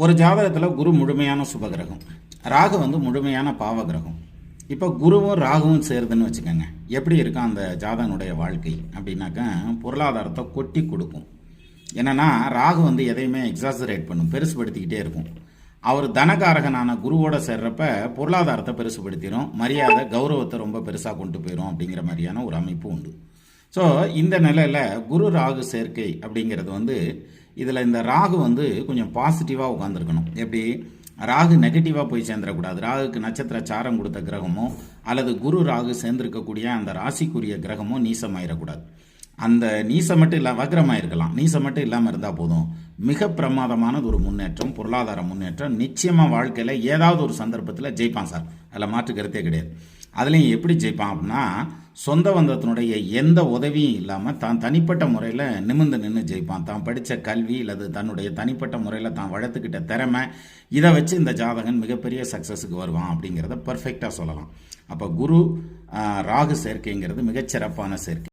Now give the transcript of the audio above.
ஒரு ஜாதகத்தில் குரு முழுமையான சுபகிரகம், ராகு வந்து முழுமையான பாவகிரகம். இப்போ குருவும் ராகுவும் சேருதுன்னு வச்சுக்கோங்க, எப்படி இருக்கும் அந்த ஜாதகனுடைய வாழ்க்கை அப்படின்னாக்கா பொருளாதாரத்தை கொட்டி கொடுக்கும். என்னன்னா ராகு வந்து எதையுமே எக்ஸாசரேட் பண்ணும், பெருசுபடுத்திக்கிட்டே இருக்கும். அவர் தனகாரகனான குருவோட சேர்றப்ப பொருளாதாரத்தை பெருசுபடுத்திடும், மரியாதை கௌரவத்தை ரொம்ப பெருசாக கொண்டு போயிடும் அப்படிங்கிற மாதிரியான ஒரு அமைப்பு உண்டு. ஸோ இந்த நிலையில் குரு ராகு சேர்க்கை அப்படிங்கிறது வந்து இதில் இந்த ராகு வந்து கொஞ்சம் பாசிட்டிவாக உட்காந்துருக்கணும். எப்படி ராகு நெகட்டிவாக போய் சேர்ந்துடக்கூடாது. ராகுக்கு நட்சத்திர சாரம் கொடுத்த கிரகமோ அல்லது குரு ராகு சேர்ந்திருக்கக்கூடிய அந்த ராசிக்குரிய கிரகமோ நீசமாயிடக்கூடாது. அந்த நீசம் மட்டும் இல்லை, வக்ரமாக இருக்கலாம், நீசம் மட்டும் இல்லாமல் இருந்தால் போதும். மிக பிரமாதமானது ஒரு முன்னேற்றம், பொருளாதார முன்னேற்றம் நிச்சயமாக வாழ்க்கையில் ஏதாவது ஒரு சந்தர்ப்பத்தில் ஜெயிப்பான் சார், அதில் மாற்று கருத்தே கிடையாது. அதுலேயும் எப்படி ஜெயிப்பான் அப்படின்னா, சொந்த பந்தத்தினுடைய எந்த உதவியும் இல்லாமல் தான் தனிப்பட்ட முறையில் நிமிர்ந்து நின்று ஜெயிப்பான். தான் படித்த கல்வி அல்லது தன்னுடைய தனிப்பட்ட முறையில் தான் வளர்த்துக்கிட்ட திறமை, இதை வச்சு இந்த ஜாதகன் மிகப்பெரிய சக்ஸஸுக்கு வருவான் அப்படிங்கிறத பர்ஃபெக்டாக சொல்லலாம். அப்போ குரு ராகு சேர்க்கைங்கிறது மிகச்சிறப்பான சேர்க்கை.